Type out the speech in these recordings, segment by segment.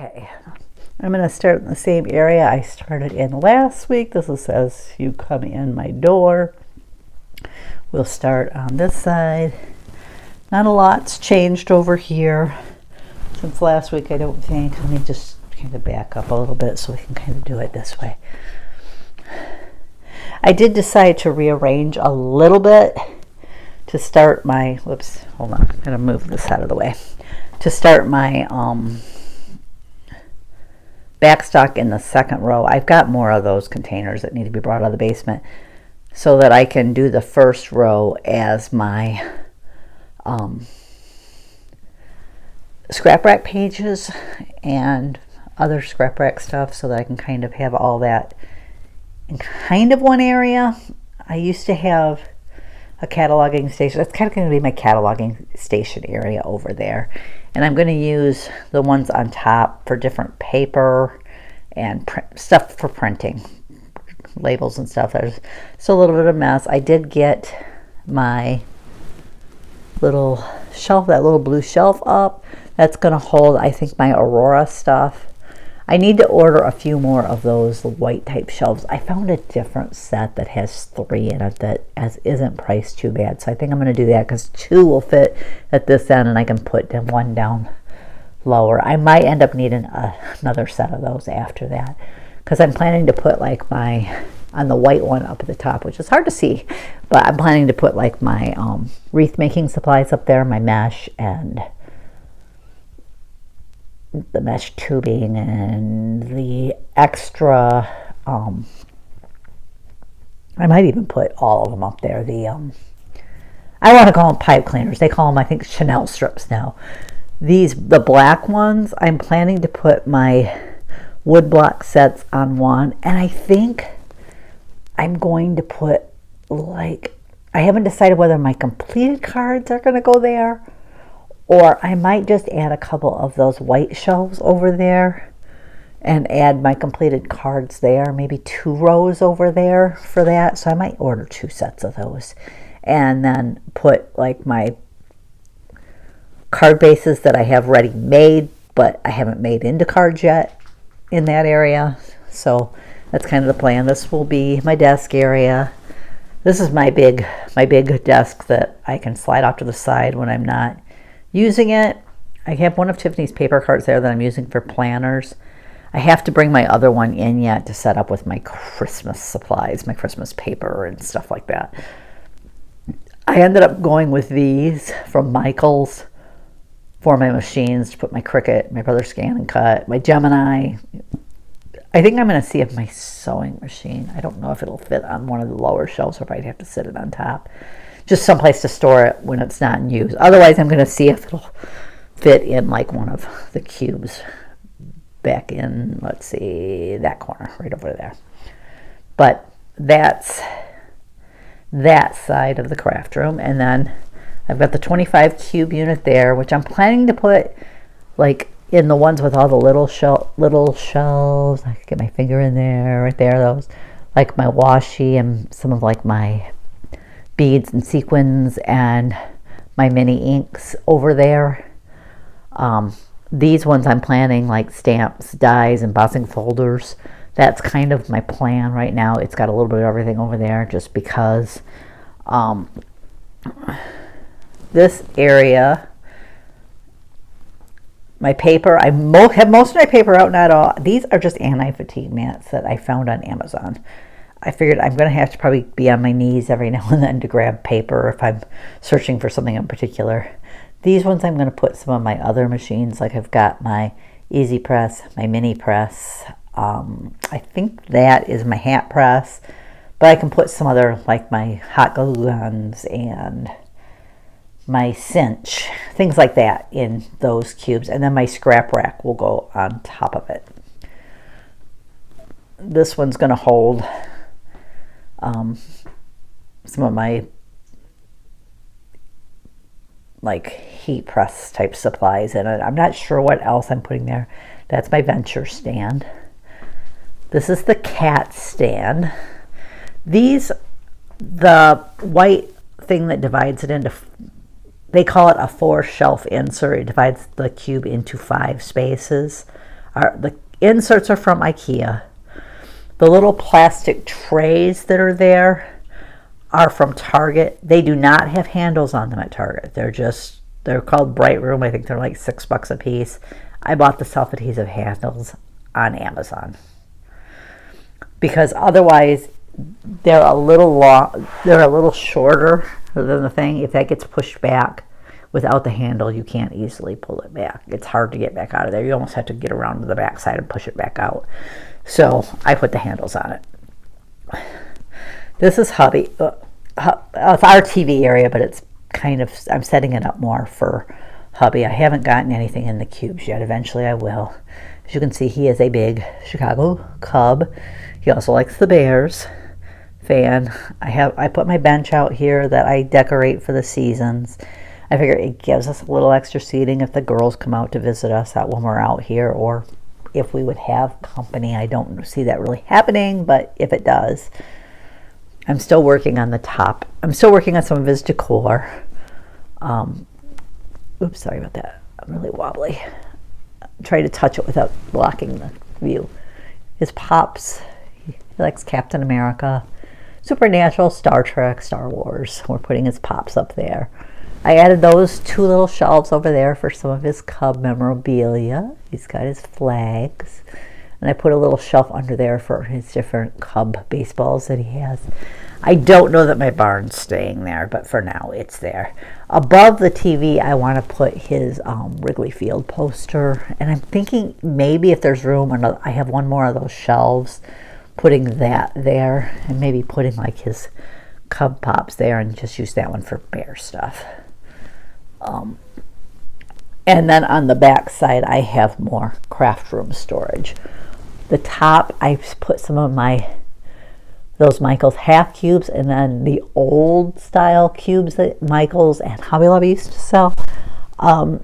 Okay, I'm going to start in the same area I started in last week. This is as you come in my door. We'll start on this side. Not a lot's changed over here since last week, I don't think. Let me just kind of back up a little bit so we can kind of do it this way. I did decide to rearrange a little bit to start my, whoops, hold on, I'm going to move this out of the way. To start my backstock in the second row. I've got more of those containers that need to be brought out of the basement so that I can do the first row as my scrap rack pages and other scrap rack stuff, so that I can kind of have all that in kind of one area. I used to have a cataloging station. That's kind of going to be my cataloging station area over there. And I'm going to use the ones on top for different paper and stuff for printing, labels and stuff. There's still a little bit of a mess. I did get my little shelf, that little blue shelf up. That's going to hold, I think, my Aurora stuff. I need to order a few more of those white type shelves. I found a different set that has 3 in it that isn't priced too bad. So I think I'm going to do that because 2 will fit at this end and I can put one down lower. I might end up needing another set of those after that because I'm planning to put like my, on the white one up at the top, which is hard to see, but I'm planning to put like my wreath making supplies up there, my mesh and the mesh tubing and the extra I might even put all of them up there. The I want to call them pipe cleaners. They call them, I think, Chanel strips now. The black ones, I'm planning to put my wood block sets on one, and I think I'm going to put, like, I haven't decided whether my completed cards are going to go there, or I might just add a couple of those white shelves over there and add my completed cards there, maybe 2 rows over there for that. So I might order 2 sets of those and then put like my card bases that I have ready made, but I haven't made into cards yet in that area. So that's kind of the plan. This will be my desk area. This is my big desk that I can slide off to the side when I'm not using it. I have one of Tiffany's paper cards there that I'm using for planners. I have to bring my other one in yet to set up with my Christmas supplies, my Christmas paper and stuff like that. I ended up going with these from Michael's for my machines to put my Cricut, my Brother Scan and Cut, my Gemini. I think I'm going to see if my sewing machine, I don't know if it'll fit on one of the lower shelves or if I'd have to sit it on top. Just someplace to store it when it's not in use. Otherwise, I'm going to see if it'll fit in like one of the cubes back in, let's see, that corner right over there. But that's that side of the craft room. And then I've got the 25 cube unit there, which I'm planning to put like in the ones with all the little shelves. I can get my finger in there, right there, those. Like my washi and some of like my beads and sequins and my mini inks over there. These ones I'm planning like stamps, dies, embossing folders. That's kind of my plan right now. It's got a little bit of everything over there just because this area, my paper, I have most of my paper out, not all. These are just anti-fatigue mats that I found on Amazon. I figured I'm going to have to probably be on my knees every now and then to grab paper if I'm searching for something in particular. These ones I'm going to put some of my other machines, like I've got my Easy Press, my Mini Press. I think that is my hat press, but I can put some other, like my hot glue guns and my cinch, things like that in those cubes. And then my scrap rack will go on top of it. This one's going to hold some of my like heat press type supplies in it. I'm not sure what else I'm putting there. That's my Venture stand. This is the cat stand. These, the white thing that divides it into, they call it a 4 shelf insert. It divides the cube into 5 spaces, The inserts are from IKEA. The little plastic trays that are there are from Target. They do not have handles on them at Target. They're called Bright Room. I think they're like $6 a piece. I bought the self-adhesive handles on Amazon because otherwise they're a little long, they're a little shorter than the thing. If that gets pushed back without the handle, you can't easily pull it back. It's hard to get back out of there. You almost have to get around to the back side and push it back out. So I put the handles on it. This is hubby. It's our TV area, but it's kind of, I'm setting it up more for hubby. I haven't gotten anything in the cubes yet. Eventually I will. As you can see, he is a big Chicago Cub. He also likes the Bears fan. I put my bench out here that I decorate for the seasons. I figure it gives us a little extra seating if the girls come out to visit us out when we're out here, or if we would have company. I don't see that really happening, but if it does, I'm still working on the top. I'm still working on some of his decor. Oops, sorry about that. I'm really wobbly. I'm trying to touch it without blocking the view. His pops, he likes Captain America, Supernatural, Star Trek, Star Wars. We're putting his pops up there. I added those 2 little shelves over there for some of his Cub memorabilia. He's got his flags. And I put a little shelf under there for his different Cub baseballs that he has. I don't know that my barn's staying there, but for now it's there. Above the TV, I want to put his Wrigley Field poster. And I'm thinking maybe if there's room, I have one more of those shelves, putting that there. And maybe putting like his Cub pops there and just use that one for bear stuff. And then on the back side, I have more craft room storage. The top, I put some of those Michaels half cubes, and then the old style cubes that Michaels and Hobby Lobby used to sell. Up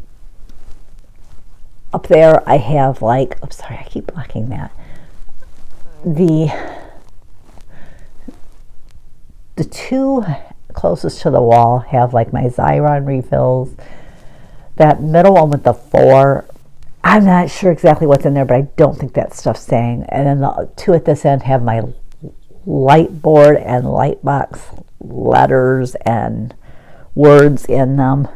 there, I have like, I'm sorry, I keep blocking that. The 2 closest to the wall have like my Xyron refills. That middle one with the 4, I'm not sure exactly what's in there, but I don't think that stuff's staying. And then the 2 at this end have my light board and light box letters and words in them,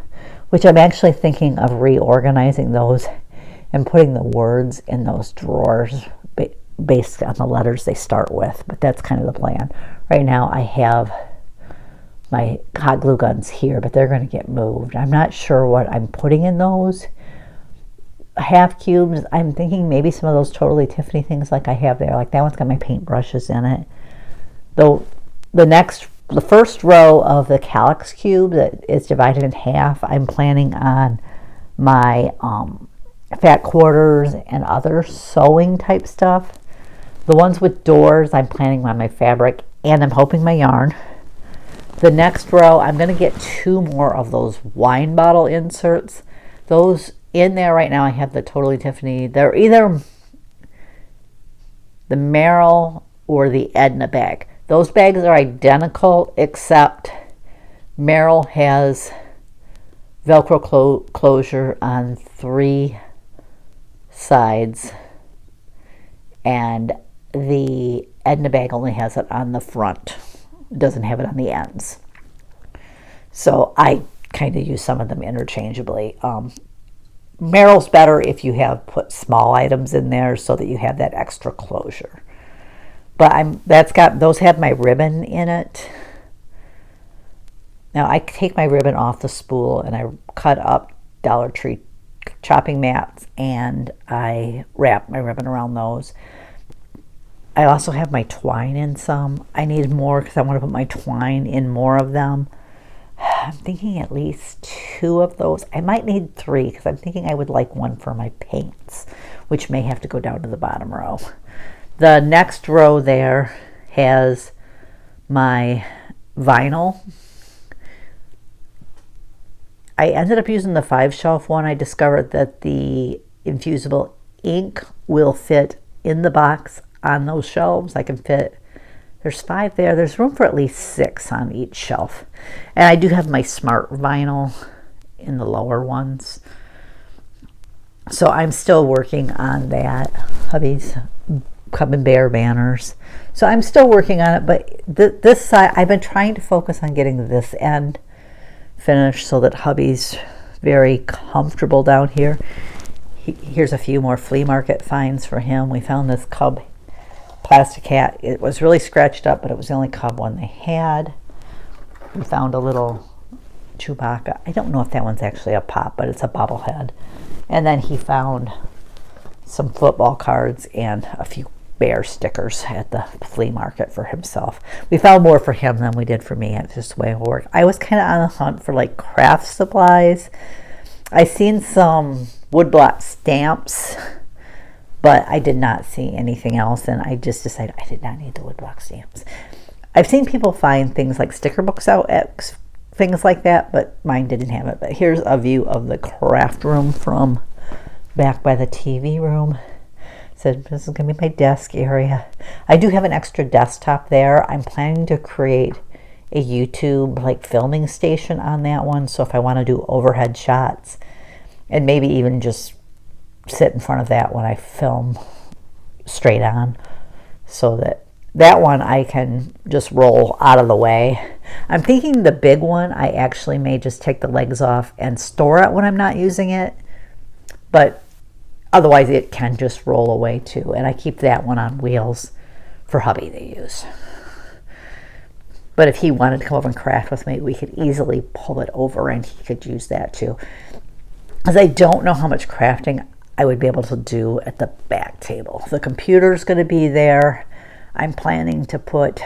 which I'm actually thinking of reorganizing those and putting the words in those drawers based on the letters they start with. But that's kind of the plan. Right now I have my hot glue guns here, but they're going to get moved. I'm not sure what I'm putting in those half cubes. I'm thinking maybe some of those Totally Tiffany things like I have there. Like that one's got my paintbrushes in it. Though the first row of the Calyx cube that is divided in half, I'm planning on my fat quarters and other sewing type stuff. The ones with doors, I'm planning on my fabric, and I'm hoping my yarn. The next row, I'm going to get 2 more of those wine bottle inserts. Those in there right now, I have the Totally Tiffany. They're either the Merrill or the Edna bag. Those bags are identical, except Merrill has Velcro closure on 3 sides, and the Edna bag only has it on the front. It doesn't have it on the ends. So I kind of use some of them interchangeably. Merrill's better if you have put small items in there so that you have that extra closure. But those have my ribbon in it. Now I take my ribbon off the spool and I cut up Dollar Tree chopping mats and I wrap my ribbon around those. I also have my twine in some. I need more because I want to put my twine in more of them. I'm thinking at least 2 of those. I might need 3 because I'm thinking I would like one for my paints, which may have to go down to the bottom row. The next row there has my vinyl. I ended up using the 5-shelf one. I discovered that the infusible ink will fit in the box on those shelves. I can fit, there's 5 there. There's room for at least 6 on each shelf. And I do have my smart vinyl in the lower ones. So I'm still working on that. Hubby's Cub and Bear banners. So I'm still working on it, but this side, I've been trying to focus on getting this end finished so that hubby's very comfortable down here. Here's a few more flea market finds for him. We found this cub plastic hat. It was really scratched up, but it was the only cub one they had. We found a little Chewbacca. I don't know if that one's actually a pop, but it's a bobblehead. And then he found some football cards and a few bear stickers at the flea market for himself. We found more for him than we did for me. It's just the way it worked. I was kind of on the hunt for like craft supplies. I seen some woodblock stamps, but I did not see anything else, and I just decided I did not need the woodblock stamps. I've seen people find things like sticker books out at things like that, but mine didn't have it. But here's a view of the craft room from back by the TV room. So this is going to be my desk area. I do have an extra desktop there. I'm planning to create a YouTube like filming station on that one. So if I want to do overhead shots and maybe even just sit in front of that when I film straight on, so that one I can just roll out of the way. I'm thinking the big one I actually may just take the legs off and store it when I'm not using it, but otherwise it can just roll away too. And I keep that one on wheels for hubby to use. But if he wanted to come over and craft with me, we could easily pull it over and he could use that too. Because I don't know how much crafting I would be able to do at the back table. The computer's going to be there. I'm planning to put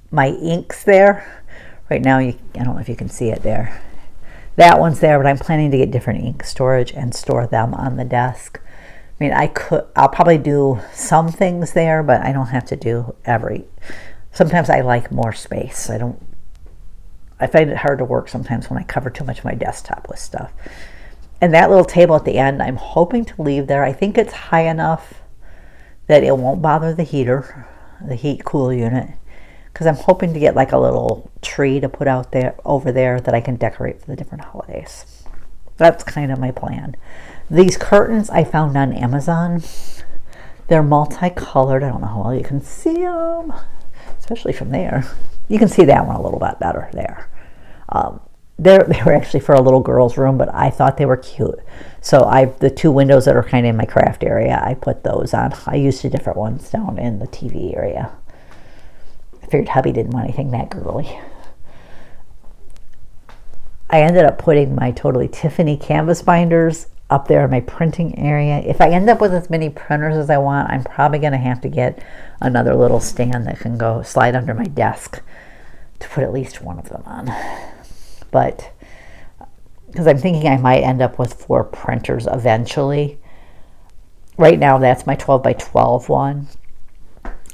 my inks there. Right now, I don't know if you can see it there. That one's there, but I'm planning to get different ink storage and store them on the desk. I mean, I'll probably do some things there, but I don't have to do sometimes I like more space. I find it hard to work sometimes when I cover too much of my desktop with stuff. And that little table at the end, I'm hoping to leave there. I think it's high enough that it won't bother the heater, the heat cool unit, because I'm hoping to get like a little tree to put out there over there that I can decorate for the different holidays. That's kind of my plan. These curtains I found on Amazon. They're multicolored. I don't know how well you can see them, especially from there. You can see that one a little bit better there. They were actually for a little girl's room, but I thought they were cute. So the two windows that are kind of in my craft area, I put those on. I used the different ones down in the TV area. I figured hubby didn't want anything that girly. I ended up putting my Totally Tiffany canvas binders up there in my printing area. If I end up with as many printers as I want, I'm probably going to have to get another little stand that can go slide under my desk to put at least one of them on. But because I'm thinking I might end up with 4 printers eventually. Right now that's my 12 by 12 one.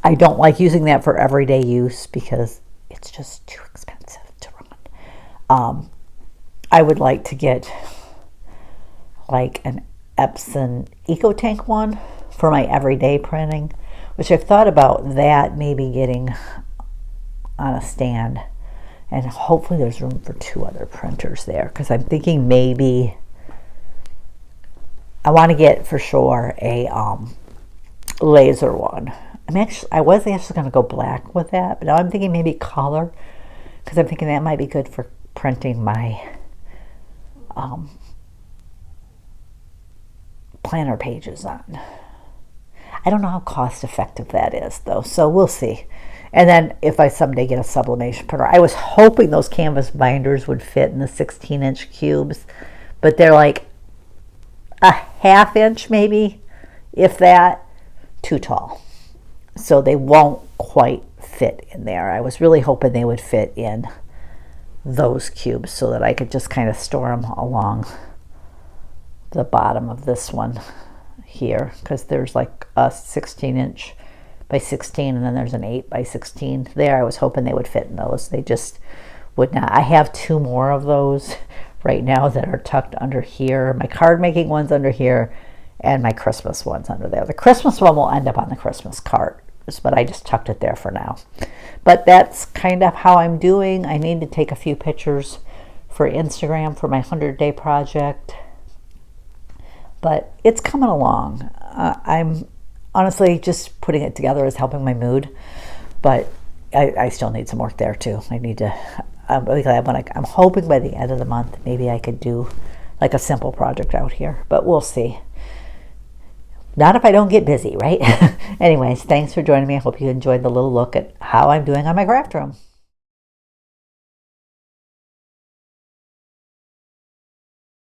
I don't like using that for everyday use because it's just too expensive to run. I would like to get like an Epson EcoTank one for my everyday printing, which I've thought about that maybe getting on a stand. And hopefully there's room for 2 other printers there, because I'm thinking maybe I want to get for sure a laser one. I was actually going to go black with that, but now I'm thinking maybe color, because I'm thinking that might be good for printing my planner pages on. I don't know how cost effective that is though, so we'll see. And then if I someday get a sublimation printer, I was hoping those canvas binders would fit in the 16-inch cubes, but they're like a ½ inch maybe, if that, too tall. So they won't quite fit in there. I was really hoping they would fit in those cubes so that I could just kind of store them along the bottom of this one here, because there's like a 16-inch by 16, and then there's an 8 by 16 there. I was hoping they would fit in those. They just would not. I have 2 more of those right now that are tucked under here. My card making one's under here, and my Christmas one's under there. The Christmas one will end up on the Christmas card, but I just tucked it there for now. But that's kind of how I'm doing. I need to take a few pictures for Instagram for my 100-day project. but it's coming along. I'm honestly just putting it together is helping my mood, but I still need some work there too. I need to. I'm hoping by the end of the month maybe I could do like a simple project out here, but we'll see. Not if I don't get busy, right? Anyways, thanks for joining me. I hope you enjoyed the little look at how I'm doing on my craft room.